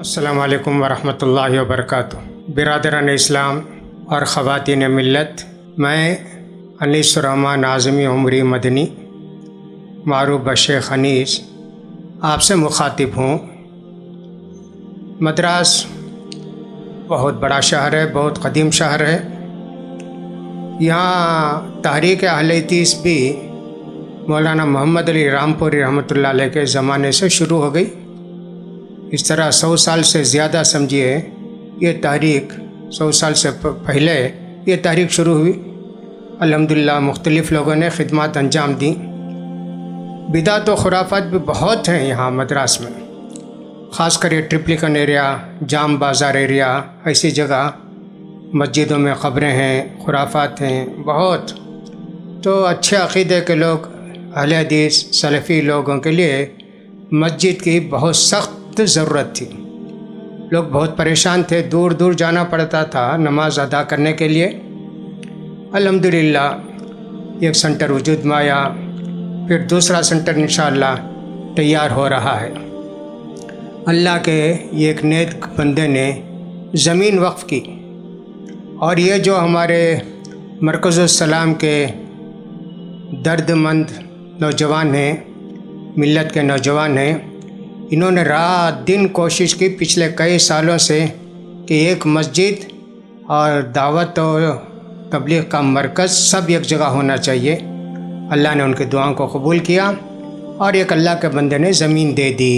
अस्सलामु अलैकुम वरहमतुल्लाहि वबरकातुहू। बिरादरान इस्लाम और ख़वातीन मिल्लत, मैं अनीसुर्रहमान आज़मी उमरी मदनी मारूफ शेख अनीस आपसे मुखातिब हूँ। मद्रास बहुत बड़ा शहर है, बहुत कदीम शहर है। यहाँ तहरीक अहले हदीस भी मौलाना मोहम्मद अली रामपुरी रहमतुल्लाह अलैह के ज़माने से शुरू हो गई। इस तरह 100 साल से ज़्यादा समझिए ये तहरीक, 100 साल से पहले ये तहरीक शुरू हुई। अल्हम्दुलिल्लाह मुख्तलिफ़ लोगों ने खिदमत अंजाम दी। बिदात व खुराफात भी बहुत हैं यहाँ मद्रास में, ख़ासकर ये ट्रिप्लिकन एरिया, जाम बाज़ार एरिया, ऐसी जगह मस्जिदों में क़ब्रें हैं, खुराफात हैं बहुत। तो अच्छे अक़ीदे के लोग, अहले हदीस सलफ़ी लोगों के लिए मस्जिद की बहुत सख्त ज़रूरत थी। लोग बहुत परेशान थे, दूर दूर जाना पड़ता था नमाज अदा करने के लिए। अल्हम्दुलिल्लाह एक सेंटर वजूद में आया, फिर दूसरा सेंटर इंशाअल्लाह तैयार हो रहा है। अल्लाह के एक नेक बंदे ने ज़मीन वक्फ़ की, और ये जो हमारे मरकज़ुस्सलाम के दर्दमंद नौजवान हैं, मिल्लत के नौजवान हैं, इन्होंने रात दिन कोशिश की पिछले कई सालों से कि एक मस्जिद और दावत और तबलीग का मरकज़ सब एक जगह होना चाहिए। अल्लाह ने उनकी दुआओं को कबूल किया और एक अल्लाह के बंदे ने ज़मीन दे दी।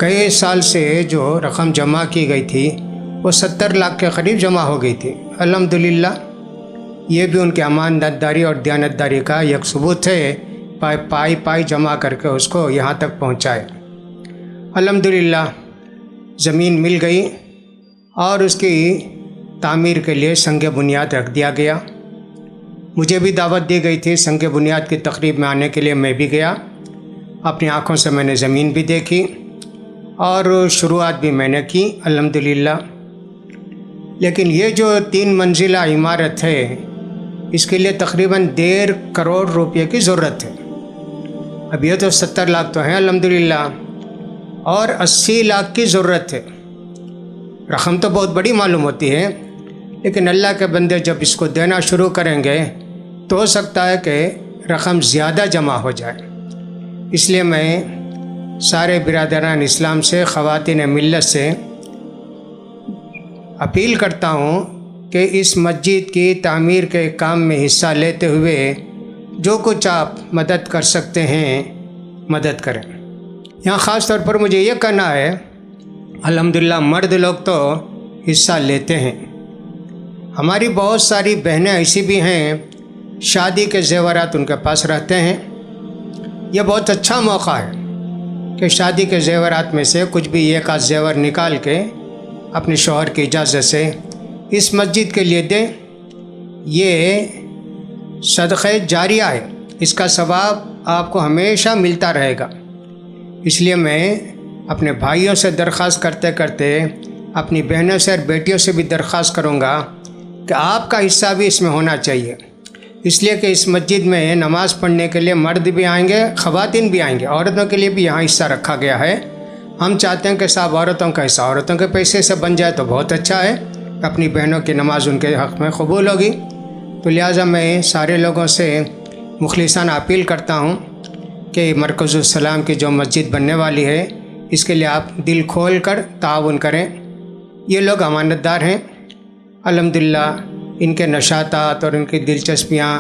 कई साल से जो रकम जमा की गई थी वो 70 लाख के करीब जमा हो गई थी। अल्हम्दुलिल्लाह ये भी उनकी अमानतदारी और दयानतदारी का एक सबूत है। पाई जमा करके उसको यहाँ तक पहुँचाए। अल्हम्दुलिल्लाह ज़मीन मिल गई और उसकी तामीर के लिए संग बुनियाद रख दिया गया। मुझे भी दावत दी गई थी संग बुनियाद की तकरीब में आने के लिए। मैं भी गया, अपनी आँखों से मैंने ज़मीन भी देखी और शुरुआत भी मैंने की अल्हम्दुलिल्लाह। लेकिन ये जो 3 मंजिला इमारत है, इसके लिए तकरीबन 1.5 करोड़ रुपये की ज़रूरत है। अब ये तो 70 लाख तो हैं अल्हम्दुलिल्लाह, और 80 लाख की ज़रूरत है। रकम तो बहुत बड़ी मालूम होती है, लेकिन अल्लाह के बंदे जब इसको देना शुरू करेंगे तो हो सकता है कि रकम ज़्यादा जमा हो जाए। इसलिए मैं सारे बिरादरान इस्लाम से, ख़वातीन मिल्लत से अपील करता हूँ कि इस मस्जिद की तामीर के काम में हिस्सा लेते हुए जो कुछ आप मदद कर सकते हैं मदद करें। यहाँ ख़ास तौर पर मुझे ये कहना है, अल्हम्दुलिल्लाह मर्द लोग तो हिस्सा लेते हैं। हमारी बहुत सारी बहनें ऐसी भी हैं शादी के ज़ेवरात उनके पास रहते हैं। यह बहुत अच्छा मौका है कि शादी के ज़ेवरात में से कुछ भी एक आध ज़ेवर निकाल के अपने शौहर की इजाज़त से इस मस्जिद के लिए दें। ये सदक़े जारिया है, इसका सवाब आपको हमेशा मिलता रहेगा। इसलिए मैं अपने भाइयों से दरख्वास्त करते करते अपनी बहनों से और बेटियों से भी दरख्वास्त करूँगा कि आपका हिस्सा भी इसमें होना चाहिए। इसलिए कि इस मस्जिद में नमाज़ पढ़ने के लिए मर्द भी आएंगे, ख़वातीन भी आएंगे, औरतों के लिए भी यहाँ हिस्सा रखा गया है। हम चाहते हैं कि साहब औरतों का हिस्सा औरतों के पैसे से बन जाए तो बहुत अच्छा है, अपनी बहनों की नमाज़ उनके हक़ में कबूल होगी। तो लिहाजा मैं सारे लोगों से मुखलिसाना अपील करता हूँ कि मरकज़ुस्सलाम की जो मस्जिद बनने वाली है इसके लिए आप दिल खोल कर ताउन करें। ये लोग अमानतदार हैं, अल्हम्दुलिल्लाह इनके नशातात और इनकी दिलचस्पियाँ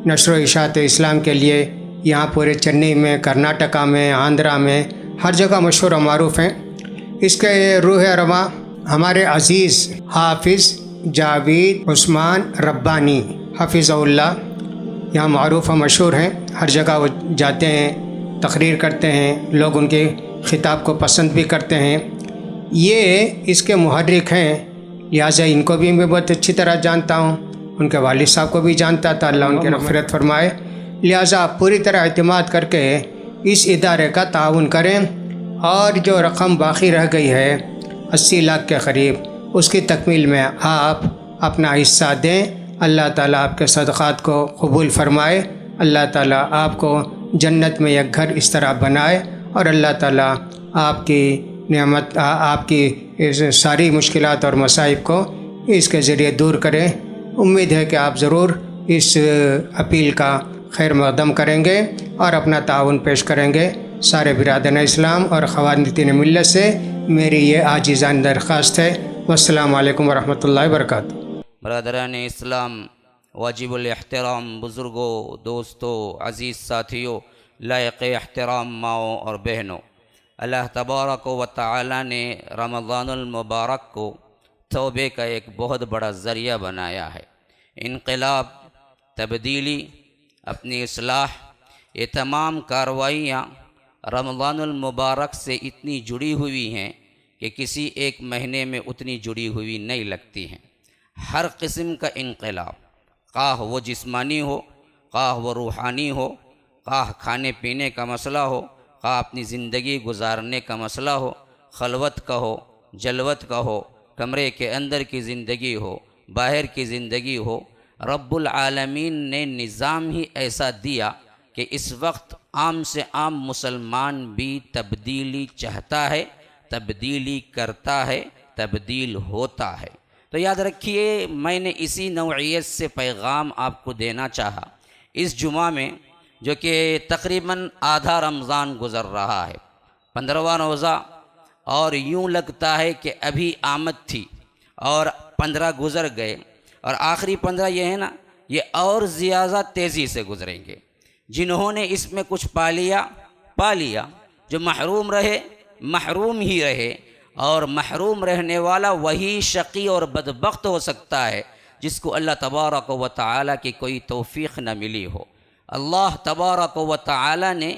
नशर इशात इस्लाम के लिए यहाँ पूरे चेन्नई में, कर्नाटका में, आंध्रा में हर जगह मशहूर और मारूफ़ हैं। इसके रूह रवा हमारे अज़ीज़ हाफिज़ जावेद उस्मान रब्बानी हफ़िज़हुल्लाह यहाँ मारूफ़ और मशहूर हैं। हर जगह वो जाते हैं, तकरीर करते हैं, लोग उनके ख़िताब को पसंद भी करते हैं। ये इसके मुहर्रिक हैं, लिहाजा इनको भी मैं बहुत अच्छी तरह जानता हूँ, उनके वालिद साहब को भी जानता था, अल्लाह उनकी मग़फ़िरत फरमाए। लिहाजा आप पूरी तरह एतमाद करके इस इदारे का ताउन करें और जो रकम बाकी रह गई है 80 लाख के करीब, उसकी तकमील में आप अपना हिस्सा दें। अल्लाह ताला आपके सदक़ात को कबूल फरमाए, अल्लाह ताला आपको जन्नत में एक घर इस तरह बनाए और अल्लाह ताला आपकी नेमत आपकी सारी मुश्किलात और मसाइब को इसके ज़रिए दूर करें। उम्मीद है कि आप ज़रूर इस अपील का खैर मक़दम करेंगे और अपना ताउन पेश करेंगे। सारे बिरादरान इस्लाम और ख़वातीन मिल्लत से मेरी ये आजिज़ान दरख्वास्त है। वस्सलामु अलैकुम वरहमतुल्लाहि वबरकातुहू। बरदरान इस्लाम, वाजिबुल एहतराम बुज़ुर्गों, दोस्तों, अज़ीज़ साथियों, लायक़ एहतराम माओ और बहनों, अल्लाह तबारक व तआला ने रमज़ानुल मुबारक को तौबे का एक बहुत बड़ा ज़रिया बनाया है। इनक़लाब, तब्दीली, अपनी इस्लाह, ये तमाम कार्रवाइयाँ रमज़ानुल मुबारक से इतनी जुड़ी हुई हैं कि किसी एक महीने में उतनी जुड़ी हुई नहीं लगती हैं। हर किस्म का इनक़लाब, ख़्वाह वो जिस्मानी हो, ख़्वाह वो रूहानी हो, ख़्वाह खाने पीने का मसला हो, ख़्वाह अपनी ज़िंदगी गुजारने का मसला हो, खलवत का हो, जलवत का हो, कमरे के अंदर की ज़िंदगी हो, बाहर की ज़िंदगी हो, रब्बुल आलमीन ने निज़ाम ही ऐसा दिया कि इस वक्त आम से आम मुसलमान भी तब्दीली चाहता है, तब्दीली करता है, तब्दील होता है। तो याद रखिए, मैंने इसी नौइयत से पैगाम आपको देना चाहा। इस जुमा में जो कि तकरीबन आधा रमज़ान गुज़र रहा है, 15वां रोज़ा, और यूँ लगता है कि अभी आमद थी और 15 गुज़र गए और आखिरी 15 ये है ना, ये और ज़्यादा तेज़ी से गुज़रेंगे। जिन्होंने इसमें कुछ पा लिया, जो महरूम रहे महरूम ही रहे, और महरूम रहने वाला वही शक़ी और बदबख्त हो सकता है जिसको अल्लाह तबारक व तआला की कोई तौफ़ीक़ न मिली हो। अल्लाह तबारक व तआला ने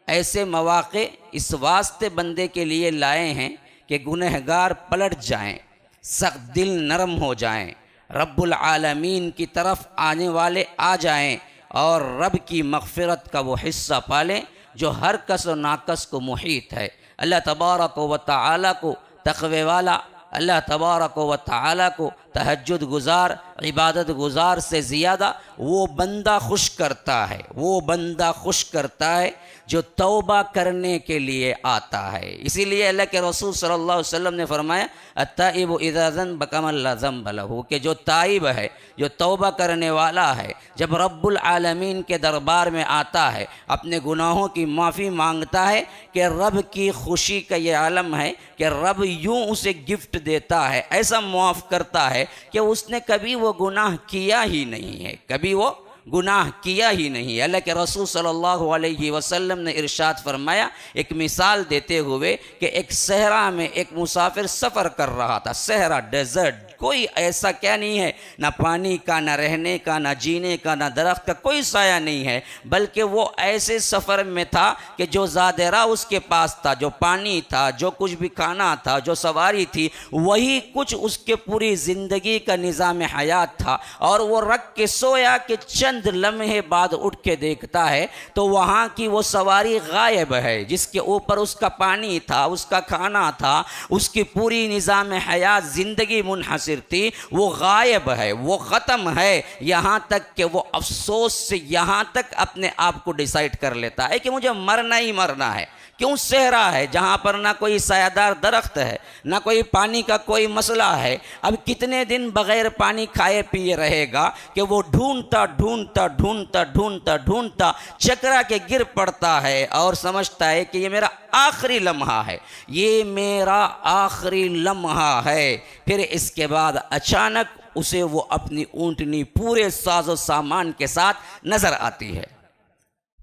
ऐसे मौक़े इस वास्ते बंदे के लिए लाए हैं कि गुनहगार पलट जाएं, सख्त दिल नरम हो जाएं, रब्बुल आलमीन की तरफ आने वाले आ जाएं और रब की मग़फ़िरत का वो हिस्सा पालें जो हर कस और नाकस को मुहीत है। अल्लाह तबारक व तआला को तक़वे वाला, अल्लाह तबारक व तआला को तहज्जुद गुज़ार, इबादत गुज़ार से ज़्यादा वो बंदा खुश करता है, वो बंदा खुश करता है जो तौबा करने के लिए आता है। इसीलिए अल्लाह के रसूल सल्लल्लाहु अलैहि वसल्लम ने फरमाया, अत्ताइबु इज़ा ज़नब कमन ला ज़ंब लहू, कि जो ताइब है, जो तौबा करने वाला है, जब रब्बुल आलमीन के दरबार में आता है, अपने गुनाहों की माफ़ी मांगता है, कि रब की खुशी का ये आलम है कि रब यूँ उसे गिफ्ट देता है, ऐसा मुआफ़ करता है कि उसने कभी वो गुनाह किया ही नहीं है, कभी वो गुनाह किया ही नहीं। अल्लाह के रसूल सल्लल्लाहु अलैहि वसल्लम ने इरशाद फरमाया, एक मिसाल देते हुए कि एक सहरा में एक मुसाफिर सफ़र कर रहा था। सहरा, डेजर्ट, कोई ऐसा क्या नहीं है, ना पानी का, ना रहने का, ना जीने का, ना दरख्त का कोई साया नहीं है, बल्कि वो ऐसे सफ़र में था कि जो ज़ादेरा उसके पास था, जो पानी था, जो कुछ भी खाना था, जो सवारी थी, वही कुछ उसके पूरी ज़िंदगी का निज़ाम हयात था। और वो रख के सोया कि चंद लम्हे बाद उठ के देखता है तो वहाँ की वो सवारी गायब है, जिसके ऊपर उसका पानी था, उसका खाना था, उसकी पूरी निज़ाम हयात ज़िंदगी मुनहसर थी, वो गायब है, वो ख़त्म है। यहाँ तक कि वो अफसोस से यहाँ तक अपने आप को डिसाइड कर लेता है कि मुझे मरना ही मरना है। क्यों? सहरा है जहाँ पर ना कोई सायादार दरख्त है, ना कोई पानी का कोई मसला है। अब कितने दिन बग़ैर पानी खाए पिए रहेगा कि वो ढूंढता ढूंढता ढूंढता ढूंढता ढूंढता चकरा के गिर पड़ता है और समझता है कि ये मेरा आखिरी लम्हा है, ये मेरा आखिरी लम्हा है। फिर इसके बाद अचानक उसे वो अपनी ऊँटनी पूरे साजो सामान के साथ नज़र आती है।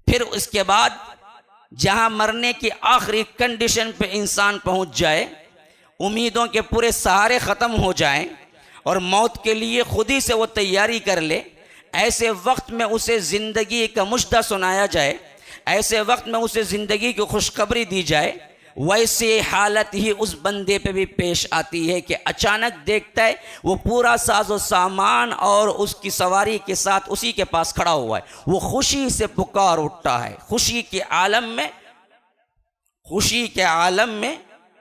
फिर उसके बाद जहाँ मरने की आखिरी कंडीशन पे इंसान पहुँच जाए, उम्मीदों के पूरे सहारे ख़त्म हो जाएं और मौत के लिए खुद ही से वो तैयारी कर ले, ऐसे वक्त में उसे ज़िंदगी का मुश्दा सुनाया जाए, ऐसे वक्त में उसे ज़िंदगी की खुशखबरी दी जाए, वैसे हालत ही उस बंदे पे भी पेश आती है कि अचानक देखता है वो पूरा साजो सामान और उसकी सवारी के साथ उसी के पास खड़ा हुआ है। वो खुशी से पुकार उठता है। खुशी के आलम में, खुशी के आलम में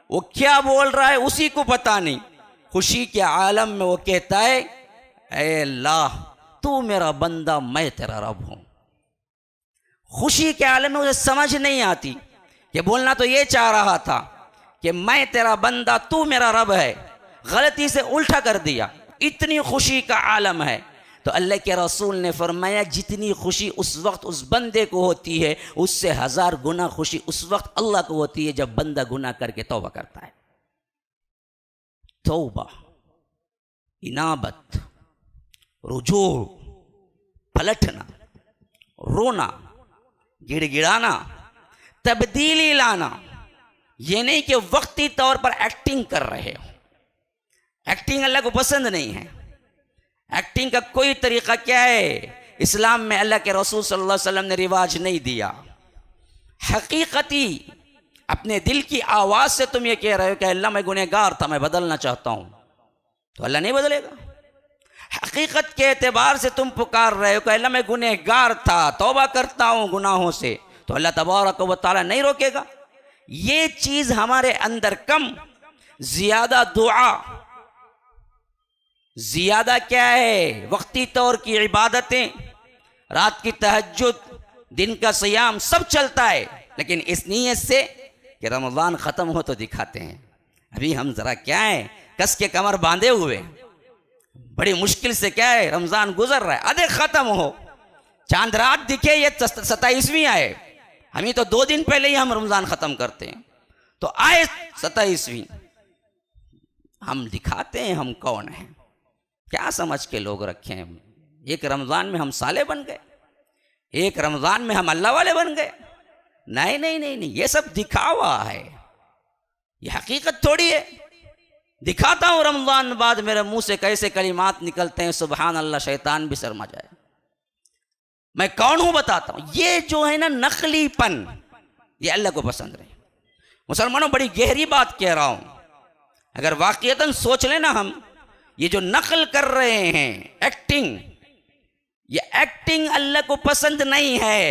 वो क्या बोल रहा है उसी को पता नहीं। खुशी के आलम में वो कहता है, ऐ अल्लाह तू मेरा बंदा, मैं तेरा रब हूं। खुशी के आलम में उसे समझ नहीं आती कि बोलना तो ये चाह रहा था कि मैं तेरा बंदा, तू मेरा रब है, गलती से उल्टा कर दिया। इतनी खुशी का आलम है। तो अल्लाह के रसूल ने फरमाया, जितनी खुशी उस वक्त उस बंदे को होती है, उससे 1000 गुना खुशी उस वक्त अल्लाह को होती है जब बंदा गुनाह करके तौबा करता है। तौबा, इनाबत, रुजू, पलटना, रोना, गिड़गिड़ाना, तब्दीली लाना। ये नहीं कि वक्ती तौर पर एक्टिंग कर रहे हो। एक्टिंग अल्लाह को पसंद नहीं है। एक्टिंग का कोई तरीका क्या है, इस्लाम में अल्लाह के रसूल सल्लल्लाहु अलैहि वसल्लम ने रिवाज नहीं दिया। हकीकती अपने दिल की आवाज़ से तुम ये कह रहे हो कि अल्लाह मैं गुनहगार था, मैं बदलना चाहता हूँ, तो अल्लाह नहीं बदलेगा। हकीकत के एतबार से तुम पुकार रहे हो कि अल्लाह मैं गुनहगार था, तौबा करता हूँ गुनाहों से, तो अल्लाह तबारक व तआला नहीं रोकेगा। ये चीज़ हमारे अंदर कम, ज़्यादा दुआ, ज़्यादा क्या है, वक्ती तौर की इबादतें, रात की तहज्जुद, दिन का सियाम, सब चलता है, लेकिन इस नीयत से कि रमज़ान ख़त्म हो तो दिखाते हैं। अभी हम ज़रा क्या है, कस के कमर बांधे हुए, बड़ी मुश्किल से क्या है रमज़ान गुजर रहा है, अरे ख़त्म हो, चांद रात दिखे ये 27वीं आए, हम ही तो 2 दिन पहले ही हम रमज़ान ख़त्म करते हैं, तो आए 27वीं, हम दिखाते हैं हम कौन हैं। क्या समझ के लोग रखे हैं, एक रमज़ान में हम साले बन गए, एक रमज़ान में हम अल्लाह वाले बन गए। नहीं नहीं नहीं नहीं, ये सब दिखावा है, ये हकीकत थोड़ी है। दिखाता हूँ रमज़ान बाद मेरे मुंह से कैसे कलिमात निकलते हैं, सुबहान अल्लाह, शैतान भी शर्मा जाए। मैं कौन हूँ बताता हूँ। ये जो है ना नकलीपन, ये अल्लाह को पसंद नहीं। मुसलमानों, बड़ी गहरी बात कह रहा हूँ, अगर वाकईतन सोच लेना, हम ये जो नकल कर रहे हैं, एक्टिंग, ये एक्टिंग अल्लाह को पसंद नहीं है।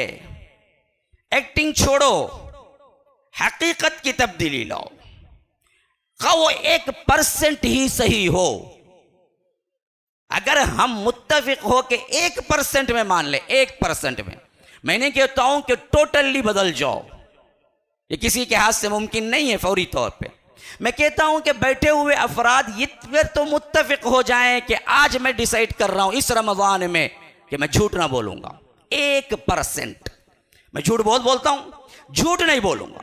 एक्टिंग छोड़ो, हकीकत की तब्दीली लाओ। वो 1% ही सही हो, अगर हम मुत्तफिक हो के 1% में मान ले, 1% में, मैं नहीं कहता हूं कि टोटली बदल जाओ, ये किसी के हाथ से मुमकिन नहीं है फौरी तौर पे। मैं कहता हूं कि बैठे हुए अफराद ये फिर तो मुत्तफिक हो जाएं कि आज मैं डिसाइड कर रहा हूं इस रमज़ान में कि मैं झूठ ना बोलूंगा। 1% मैं झूठ बहुत बोलता हूं, झूठ नहीं बोलूंगा।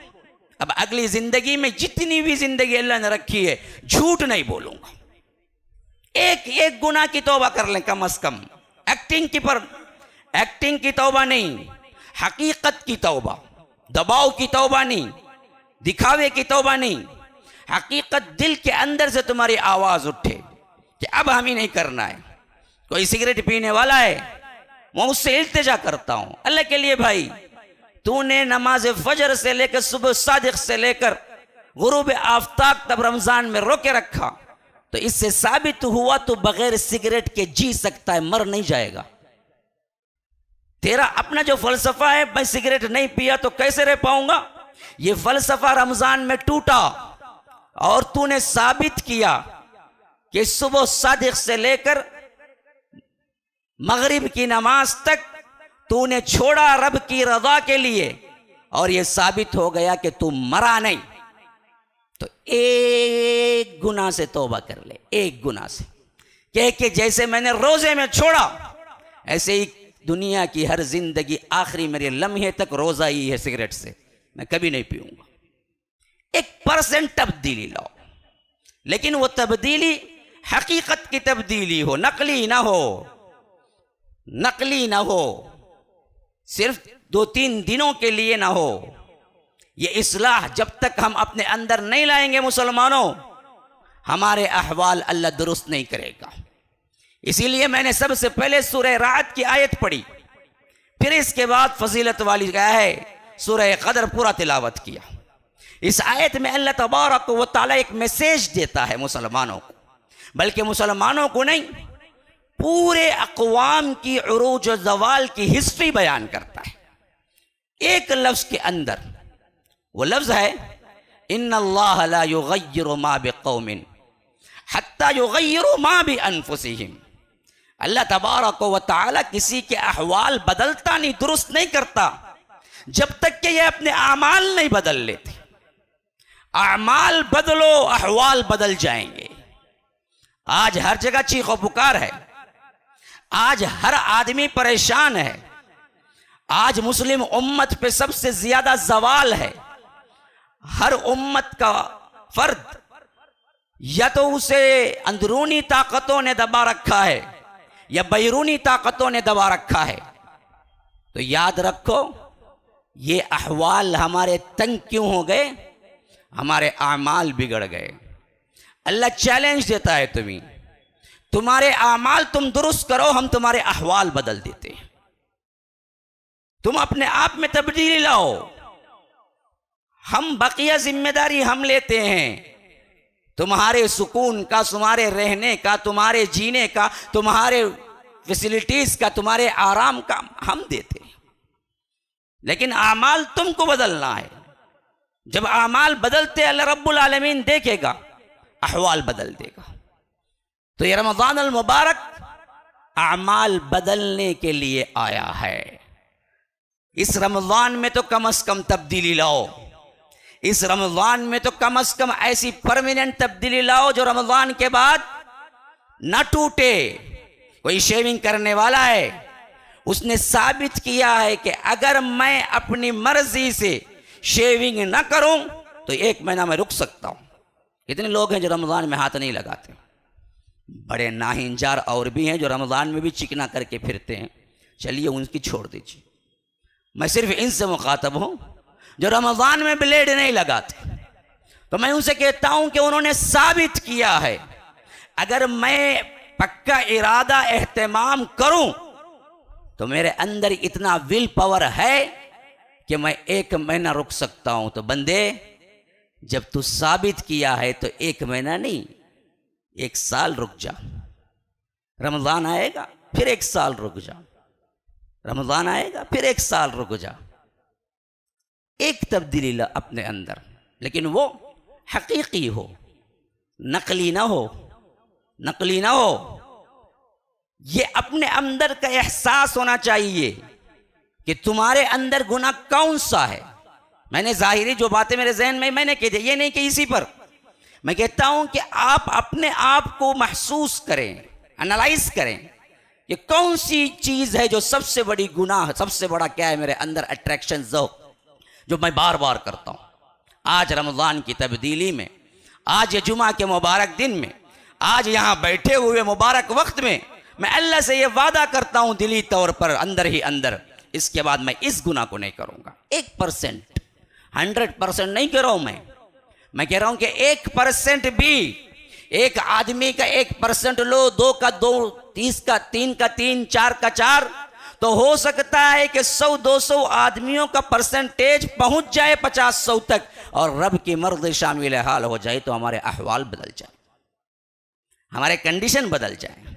अब अगली जिंदगी में जितनी भी जिंदगी अल्लाह ने रखी है, झूठ नहीं बोलूंगा। एक गुनाह की तौबा कर लें कम अज कम। एक्टिंग की पर एक्टिंग की तौबा नहीं, हकीकत की तौबा, दबाव की तौबा नहीं, दिखावे की तौबा नहीं। हकीकत दिल के अंदर से तुम्हारी आवाज उठे कि अब हम ही नहीं करना है। कोई सिगरेट पीने वाला है, मैं उससे इल्तिजा करता हूं, अल्लाह के लिए भाई, तूने नमाज फजर से लेकर सुबह सादिक से लेकर गुरूब आफ्ताब तब रमजान में रोके रखा, तो इससे साबित हुआ तो बगैर सिगरेट के जी सकता है, मर नहीं जाएगा। तेरा अपना जो फलसफा है, मैं सिगरेट नहीं पिया तो कैसे रह पाऊंगा, ये फलसफा रमजान में टूटा और तूने साबित किया कि सुबह सादिक से लेकर मगरिब की नमाज तक तूने छोड़ा रब की रजा के लिए, और यह साबित हो गया कि तू मरा नहीं। तो एक गुनाह से तौबा कर ले, एक गुनाह से, कह के जैसे मैंने रोजे में छोड़ा, ऐसे ही दुनिया की हर जिंदगी आखिरी मेरे लम्हे तक रोजा ही है सिगरेट से, मैं कभी नहीं पीऊंगा। 1% तब्दीली लाओ, लेकिन वो तब्दीली हकीकत की तब्दीली हो, नकली ना हो, नकली ना हो, सिर्फ 2-3 दिनों के लिए ना हो। ये इस्लाह जब तक हम अपने अंदर नहीं लाएंगे मुसलमानों, हमारे अहवाल अल्लाह दुरुस्त नहीं करेगा। इसीलिए मैंने सबसे पहले सूरह रात की आयत पढ़ी, फिर इसके बाद फजीलत वाली क्या है सूरह क़दर पूरा तिलावत किया। इस आयत में अल्लाह तबारक व तआला एक मैसेज देता है मुसलमानों को, बल्कि मुसलमानों को नहीं, पूरे अक़वाम की उरूज व ज़वाल की हिस्ट्री बयान करता है एक लफ्ज़ के अंदर। वो लफ्ज़ है इन्नल्लाह ला युग़य्यिरु मा बिक़ौमिन हत्ता युग़य्यिरु मा बिअन्फुसिहिम। अल्लाह तबारक व तआला किसी के अहवाल बदलता नहीं, दुरुस्त नहीं करता, जब तक कि ये अपने आमाल नहीं बदल लेते। आमाल बदलो, अहवाल बदल जाएंगे। आज हर जगह चीखो पुकार है, आज हर आदमी परेशान है, आज मुस्लिम उम्मत पे सबसे ज्यादा जवाल है। हर उम्मत का फर्द या तो उसे अंदरूनी ताकतों ने दबा रखा है या बैरूनी ताकतों ने दबा रखा है। तो याद रखो, ये अहवाल हमारे तंग क्यों हो गए, हमारे आमाल बिगड़ गए। अल्लाह चैलेंज देता है, तुम्हारे आमाल तुम दुरुस्त करो, हम तुम्हारे अहवाल बदल देते हैं। तुम अपने आप में तब्दीली लाओ, हम बकिया जिम्मेदारी हम लेते हैं। तुम्हारे सुकून का, तुम्हारे रहने का, तुम्हारे जीने का, तुम्हारे फैसिलिटीज का, तुम्हारे आराम का हम देते हैं, लेकिन आमाल तुमको बदलना है। जब आमाल बदलते अल्लाह रब्बुल आलमीन देखेगा, अहवाल बदल देगा। तो ये रमज़ान अल मुबारक आमाल बदलने के लिए आया है। इस रमज़ान में तो कम से कम तब्दीली लाओ, इस रमज़ान में तो कम से कम ऐसी परमानेंट तब्दीली लाओ जो रमज़ान के बाद न टूटे। कोई शेविंग करने वाला है, उसने साबित किया है कि अगर मैं अपनी मर्जी से शेविंग न करूं तो 1 महीना में रुक सकता हूं। कितने लोग हैं जो रमज़ान में हाथ नहीं लगाते। बड़े नाहिंजार और भी हैं जो रमज़ान में भी चिकना करके फिरते हैं, चलिए उनकी छोड़ दीजिए। मैं सिर्फ इनसे मुखातब हूं जो रमज़ान में ब्लेड नहीं लगाते। तो मैं उनसे कहता हूं कि उन्होंने साबित किया है, अगर मैं पक्का इरादा एहतमाम करूं तो मेरे अंदर इतना विल पावर है कि मैं 1 महीना रुक सकता हूं। तो बंदे, जब तू साबित किया है तो 1 महीना नहीं, 1 साल रुक जा। रमज़ान आएगा फिर 1 साल रुक जा, रमज़ान आएगा फिर 1 साल रुक जा। एक तब्दीली ला अपने अंदर, लेकिन वो हकीकी हो, नकली ना हो, नकली ना हो। ये अपने अंदर का एहसास होना चाहिए कि तुम्हारे अंदर गुनाह कौन सा है। मैंने जाहिरी जो बातें मेरे जहन में मैंने कही थी, ये नहीं कि इसी पर मैं कहता हूं कि आप अपने आप को महसूस करें, एनालाइज करें कि कौन सी चीज है जो सबसे बड़ी गुनाह, सबसे बड़ा क्या है मेरे अंदर अट्रैक्शन जो मैं बार बार करता हूं। आज रमज़ान की तब्दीली में, आज ये जुमा के मुबारक दिन में, आज यहां बैठे हुए मुबारक वक्त में मैं अल्लाह से ये वादा करता हूं दिली तौर पर अंदर ही अंदर, इसके बाद मैं इस गुनाह को नहीं करूंगा। 1%, 100% नहीं कह रहा हूं मैं कह रहा हूं कि 1% भी, एक आदमी का 1% लो, 2 का 2, 30 का 3 का 3, 4 का 4, तो हो सकता है कि 100-200 आदमियों का परसेंटेज पहुंच जाए 50-100 तक, और रब की मर्ज़ी शामिल हाल हो जाए तो हमारे अहवाल बदल जाए, हमारे कंडीशन बदल जाए,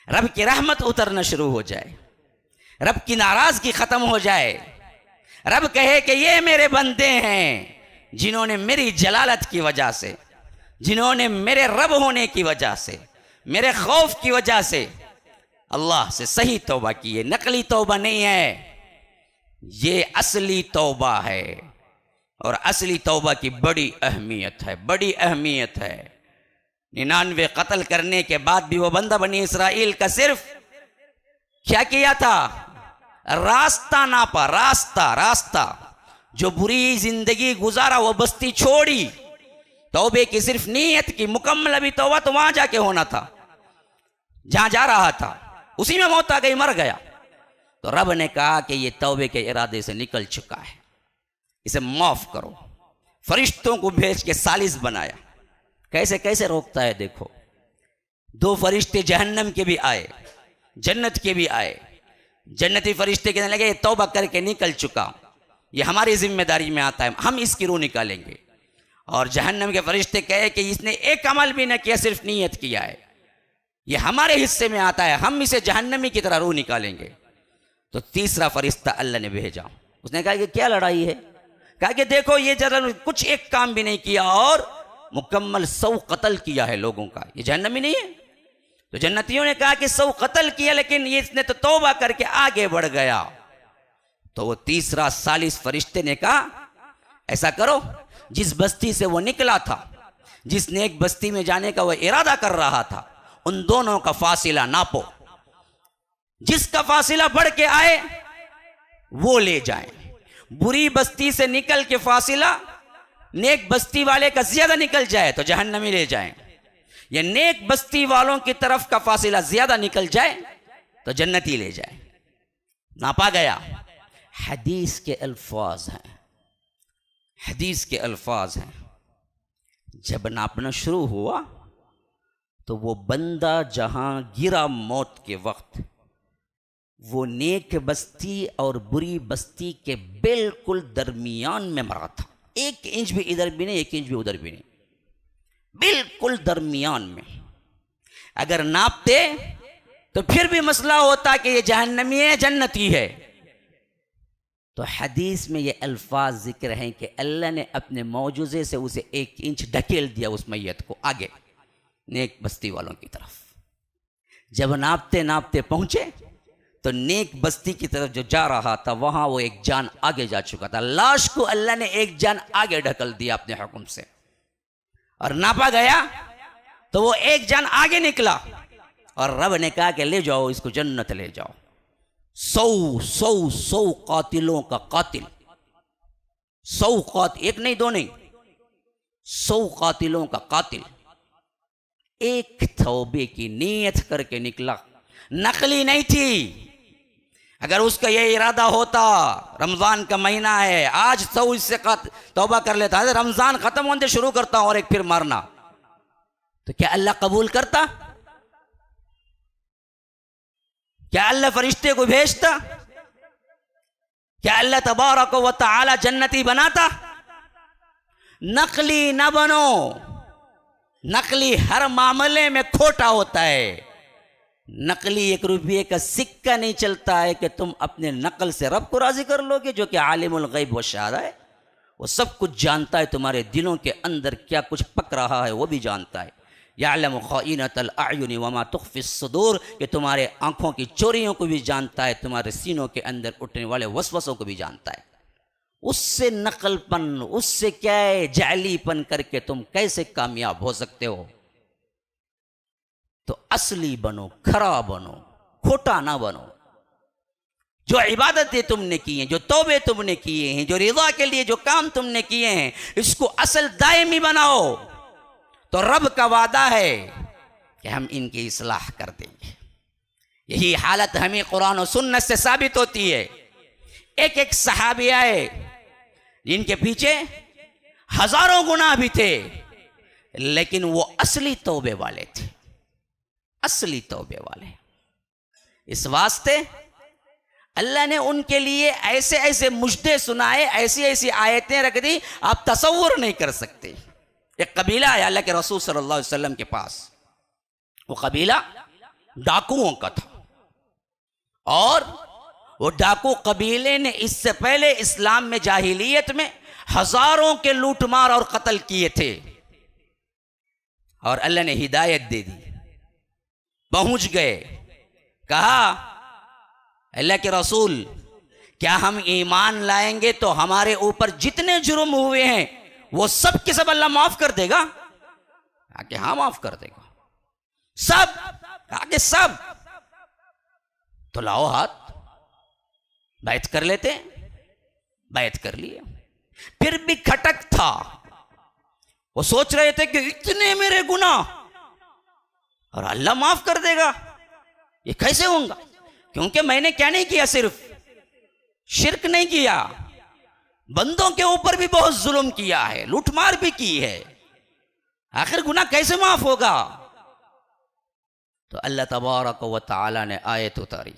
रब की रहमत उतरना शुरू हो जाए, रब की नाराजगी खत्म हो जाए, रब कहे कि ये मेरे बंदे हैं जिन्होंने मेरी जलालत की वजह से, जिन्होंने मेरे रब होने की वजह से, मेरे खौफ की वजह से अल्लाह से सही तौबा की है। नकली तौबा नहीं है, ये असली तौबा है, और असली तौबा की बड़ी अहमियत है, बड़ी अहमियत है। 99 कत्ल करने के बाद भी वो बंदा बनी इसराइल का सिर्फ क्या किया था? रास्ता नापा, रास्ता जो बुरी जिंदगी गुजारा वो बस्ती छोड़ी, तौबे की सिर्फ नीयत की। मुकम्मल अभी तौबा तो वहां जाके होना था जहां जा रहा था, उसी में मौत आ गई, मर गया। तो रब ने कहा कि ये तौबे के इरादे से निकल चुका है, इसे माफ करो। फरिश्तों को भेज के सालिस बनाया। कैसे कैसे रोकता है देखो। 2 फरिश्ते जहन्नम के भी आए, जन्नत के भी आए। जन्नती फरिश्ते कहने लगे ये तौबा करके निकल चुका, ये हमारी जिम्मेदारी में आता है, हम इसकी रूह निकालेंगे। और जहन्नम के फरिश्ते कहे कि इसने एक अमल भी न किया, सिर्फ नीयत किया है, ये हमारे हिस्से में आता है, हम इसे जहन्नमी की तरह रूह निकालेंगे। तो तीसरा फरिश्ता अल्लाह ने भेजा, उसने कहा कि क्या लड़ाई है? कहा कि देखो ये जरा कुछ एक काम भी नहीं किया और मुकम्मल 100 कत्ल किया है लोगों का, ये जहन्नमी नहीं है? तो जन्नतियों ने कहा कि 100 कत्ल किया, लेकिन ये इसने तो तौबा करके आगे बढ़ गया। तो वो तीसरा सालिस फरिश्ते ने कहा ऐसा करो, जिस बस्ती से वो निकला था, जिसने एक बस्ती में जाने का वो इरादा कर रहा था, उन दोनों का फासिला नापो, जिसका फासिला बढ़ के आए वो ले जाए। बुरी बस्ती से निकल के फासिला नेक बस्ती वाले का ज्यादा निकल जाए तो जहन्नमी ले जाए, या नेक बस्ती वालों की तरफ का फासिला ज्यादा निकल जाए तो जन्नती ले जाए। नापा गया। हदीस के अल्फाज हैं, हदीस के अल्फाज हैं, जब नापना शुरू हुआ तो वो बंदा जहां गिरा मौत के वक्त, वो नेक बस्ती और बुरी बस्ती के बिल्कुल दरमियान में मरा था। 1 इंच भी इधर भी नहीं, 1 इंच भी उधर भी नहीं, बिल्कुल दरमियान में। अगर नापते तो फिर भी मसला होता कि ये जहन्नमी है, जन्नती है। तो हदीस में ये अल्फाज जिक्र हैं कि अल्लाह ने अपने मौजूज़े से उसे 1 इंच ढकेल दिया उस मैयत को आगे नेक बस्ती वालों की तरफ। जब नापते नापते पहुंचे तो नेक बस्ती की तरफ जो जा रहा था वहां वो एक जान आगे जा चुका था। लाश को अल्लाह ने एक जान आगे ढकल दिया अपने हुक्म से, और नापा गया तो वो एक जान आगे निकला, और रब ने कहा कि ले जाओ इसको जन्नत ले जाओ। 100 कातिलों का कातिल, 100 कातिल, 1 नहीं 2 नहीं, 100 कातिलों का कातिल एक तौबे की नीयत करके निकला, नकली नहीं थी। अगर उसका यह इरादा होता रमजान का महीना है, आज 100 इससे तौबा कर लेता है, रमजान खत्म होने शुरू करता और एक फिर मारना, तो क्या अल्लाह कबूल करता? क्या अल्लाह फरिश्ते को भेजता? क्या अल्लाह तबारक व तआला जन्नती बनाता? नकली ना बनो। नकली हर मामले में खोटा होता है। नकली 1 रुपये का सिक्का नहीं चलता है कि तुम अपने नकल से रब को राजी कर लोगे, जो कि आलिमुल गैब व शहादा है। वो सब कुछ जानता है, तुम्हारे दिलों के अंदर क्या कुछ पक रहा है वो भी जानता है। यालमु खाइनतल अयुनि वमा तुख्फिस सुदूर, कि तुम्हारे आंखों की चोरियों को भी जानता है, तुम्हारे सीनों के अंदर उठने वाले वसवसों को भी जानता है। उससे नकलपन, उससे क्या है जालीपन करके तुम कैसे कामयाब हो सकते हो? तो असली बनो, खरा बनो, खोटा ना बनो। जो इबादतें तुमने की हैं, जो तौबे तुमने किए हैं, जो रिज़ा के लिए जो काम तुमने किए हैं, इसको असल दायमी बनाओ, तो रब का वादा है कि हम इनकी इस्लाह कर देंगे। यही हालत हमें कुरान और सुन्नत से साबित होती है। एक एक सहाबी आए जिनके पीछे हजारों गुनाह भी थे, लेकिन वो असली तौबे वाले थे, असली तौबे वाले। इस वास्ते अल्लाह ने उनके लिए ऐसे ऐसे मुजदे सुनाए, ऐसी ऐसी आयतें रख दी, आप तसव्वुर नहीं कर सकते। एक कबीला आया अल्लाह के रसूल सल्लल्लाहु अलैहि वसल्लम के पास। वो कबीला डाकुओं का था, और वो डाकू कबीले ने इससे पहले इस्लाम में जाहिलियत में हजारों के लूटमार और कत्ल किए थे। और अल्लाह ने हिदायत दे दी, पहुंच गए, कहा अल्लाह के रसूल क्या हम ईमान लाएंगे तो हमारे ऊपर जितने जुर्म हुए हैं वो सब के सब अल्लाह माफ कर देगा? आके हाँ माफ कर देगा सब, आगे सब। तो लाओ हाथ, बैत कर लेते। बैत कर लिए। फिर भी खटक था, वो सोच रहे थे कि इतने मेरे गुनाह और अल्लाह माफ कर देगा, ये कैसे होगा? क्योंकि मैंने क्या नहीं किया, सिर्फ शिर्क नहीं किया, बंदों के ऊपर भी बहुत जुल्म किया है, लूटमार भी की है, आखिर गुनाह कैसे माफ होगा? तो अल्लाह तबारक व तआला ने आयत उतारी,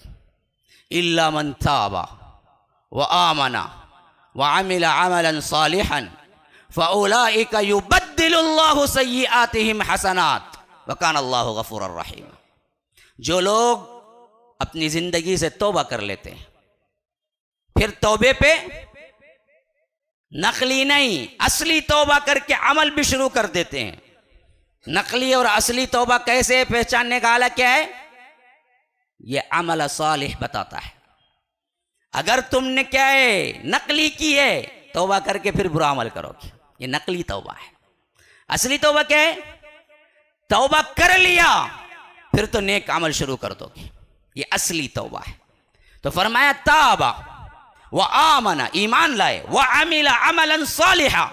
इल्ला मन ताबा व आमना व अमिला अमलन सालिहन फउलाइका युबद्दिलुल्लाहु सय्यिआतिहिम हसनात व कान अल्लाहु गफूरर रहीम। जो लोग अपनी जिंदगी से तौबा कर लेते हैं, फिर तौबे पे नकली नहीं असली तौबा करके अमल भी शुरू कर देते हैं। नकली और असली तौबा कैसे पहचानने का आला क्या है? यह अमल सालिह बताता है। अगर तुमने क्या है नकली की है, तौबा करके फिर बुरा अमल करोगे, ये नकली तौबा है। असली तौबा क्या है? तौबा कर लिया फिर तो नेक अमल शुरू कर दोगे, ये असली तौबा है। तो फरमाया ताबा व आमना, ईमान लाए, व अमिला अमलन सालिहा,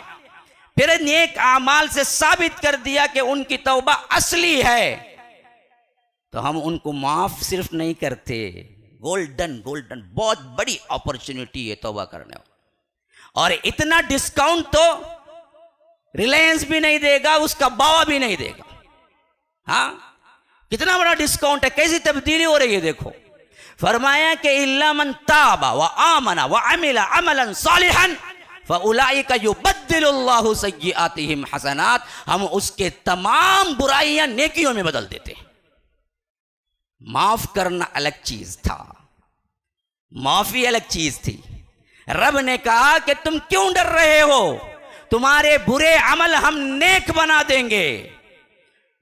फिर नेक आमाल से साबित कर दिया कि उनकी तौबा असली है, तो हम उनको माफ सिर्फ नहीं करते, गोल्डन गोल्डन बहुत बड़ी अपॉर्चुनिटी है तौबा करने वाली। और इतना डिस्काउंट तो रिलायंस भी नहीं देगा, उसका बावा भी नहीं देगा। हाँ, कितना बड़ा डिस्काउंट है, कैसी तब्दीली हो रही है देखो। फरमाया कि इल्ला मन ताबा व आमना व अमिला अमलन सालिहन फउलाइका युबद्दिलुल्लाहु सय्यिआतिहिम हसनात, हम उसके तमाम बुराइयां नेकियों में बदल देते हैं। माफ करना अलग चीज था, माफी अलग चीज थी। रब ने कहा कि तुम क्यों डर रहे हो, तुम्हारे बुरे अमल हम नेक बना देंगे।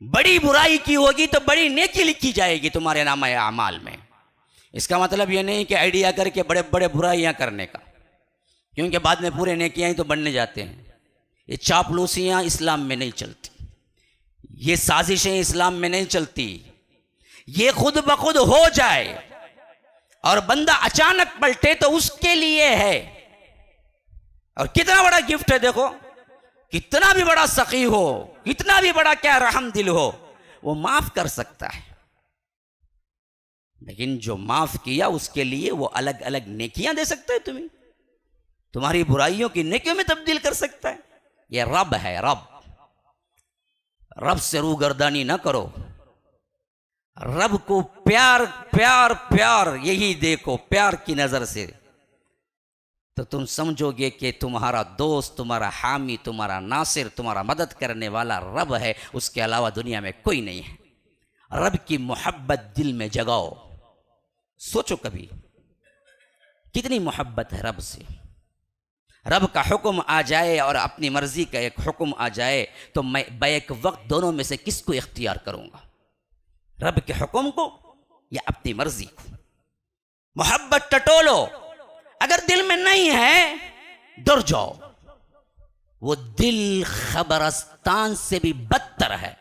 बड़ी बुराई की होगी तो बड़ी नेकी लिखी जाएगी तुम्हारे नामे अमाल में। इसका मतलब यह नहीं कि आइडिया करके बड़े बड़े बुराइयां करने का, क्योंकि बाद में पूरे नेकियां ही तो बनने जाते हैं। ये चापलूसियां इस्लाम में नहीं चलती, ये साजिशें इस्लाम में नहीं चलती। ये खुद ब खुद हो जाए और बंदा अचानक पलटे तो उसके लिए है। और कितना बड़ा गिफ्ट है देखो, कितना भी बड़ा सखी हो, कितना भी बड़ा क्या रहम दिल हो, वो माफ कर सकता है। लेकिन जो माफ किया उसके लिए वो अलग अलग नेकियां दे सकता है तुम्हें, तुम्हारी बुराइयों की नेकियों में तब्दील कर सकता है। ये रब है, रब। रब से रूगर्दानी ना करो, रब को प्यार प्यार प्यार यही देखो, प्यार की नजर से, तो तुम समझोगे कि तुम्हारा दोस्त, तुम्हारा हामी, तुम्हारा नासिर, तुम्हारा मदद करने वाला रब है, उसके अलावा दुनिया में कोई नहीं है। रब की मोहब्बत दिल में जगाओ। सोचो कभी कितनी मोहब्बत है रब से। रब का हुक्म आ जाए और अपनी मर्जी का एक हुक्म आ जाए तो मैं बैक वक्त दोनों में से किसको इख्तियार करूंगा, रब के हुक्म को या अपनी मर्जी को। मोहब्बत टटोलो, अगर दिल में नहीं है डर जाओ। वो दिल खबरस्तान से भी बदतर है,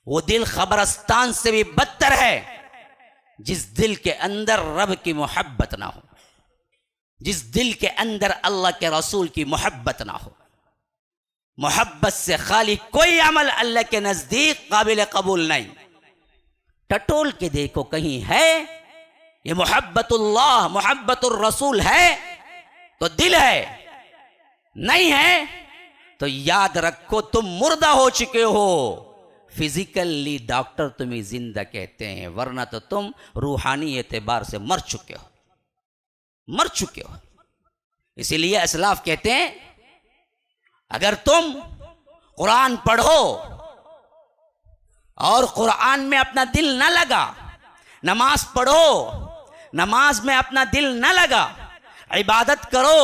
वो दिल खबरस्तान से भी बदतर है जिस दिल के अंदर रब की मोहब्बत ना हो, जिस दिल के अंदर अल्लाह के रसूल की मोहब्बत ना हो। मोहब्बत से खाली कोई अमल अल्लाह के नजदीक काबिल कबूल नहीं। टटोल के देखो कहीं है ये मोहब्बतुल्लाह मोहब्बतुर रसूल है तो दिल है, नहीं है तो याद रखो तुम मुर्दा हो चुके हो। फिजिकली डॉक्टर तुम्हें जिंदा कहते हैं, वरना तो तुम रूहानी एतबार से मर चुके हो, मर चुके हो। इसीलिए असलाफ कहते हैं अगर तुम कुरान पढ़ो और कुरान में अपना दिल न लगा, नमाज पढ़ो नमाज में अपना दिल न लगा, इबादत करो